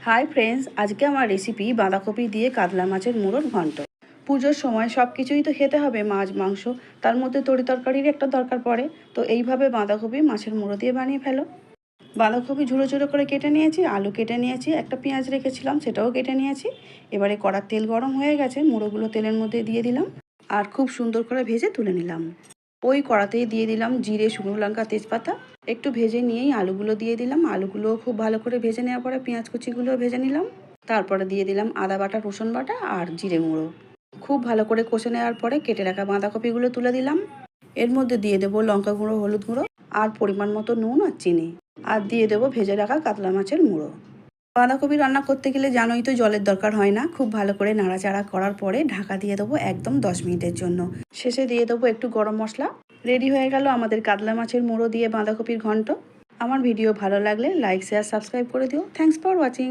Hi friends, আজকে আমার recipe বাঁধাকপি দিয়ে কাতলা মাছের মুড়োর ঘন্ট। পুজোর সময় সব কিছুই তো খেতে হবে, মাছ মাংস, তার মধ্যে তরি তরকারির একটা দরকার পড়ে। তো এইভাবে বাঁধাকপি মাছের মুড়ো দিয়ে বানিয়ে ফেলো। বাঁধাকপি ঝুড়ো ঝুড়ো করে কেটে নিয়েছি, আলু কেটে নিয়েছি, একটা পেঁয়াজ রেখেছিলাম সেটাও কেটে নিয়েছি। এবারে কড়ার তেল গরম হয়ে গেছে, মুড়োগুলো তেলের মধ্যে দিয়ে দিলাম আর খুব সুন্দর করে ভেজে তুলে নিলাম। ওই কড়াতেই দিয়ে দিলাম জিরে, শুকনো লঙ্কা, তেজপাতা। একটু ভেজে নিয়েই আলুগুলো দিয়ে দিলাম। আলুগুলো খুব ভালো করে ভেজে নেওয়ার পরে পেঁয়াজ কুচিগুলো ভেজে নিলাম। তারপরে দিয়ে দিলাম আদা বাটা, রসুন বাটা আর জিরে গুঁড়ো। খুব ভালো করে কষে নেওয়ার পরে কেটে রাখা বাঁধাকপিগুলো তুলে দিলাম। এর মধ্যে দিয়ে দেবো লঙ্কা গুঁড়ো, হলুদ গুঁড়ো আর পরিমাণ মতো নুন আর চিনি। আর দিয়ে দেবো ভেজে রাখা কাতলা মাছের মুড়ো। বাঁধাকপি রান্না করতে গেলে জানোই তো, জলের দরকার হয় না। খুব ভালো করে নাড়াচাড়া করার পরে ঢাকা দিয়ে দেবো একদম 10 মিনিটের জন্য। শেষে দিয়ে দেবো একটু গরম মশলা। রেডি হয়ে গেল আমাদের কাতলা মাছের মুড়ো দিয়ে বাঁধাকপির ঘন্ট। আমার ভিডিও ভালো লাগলে লাইক, শেয়ার, সাবস্ক্রাইব করে দিও। Thanks for watching.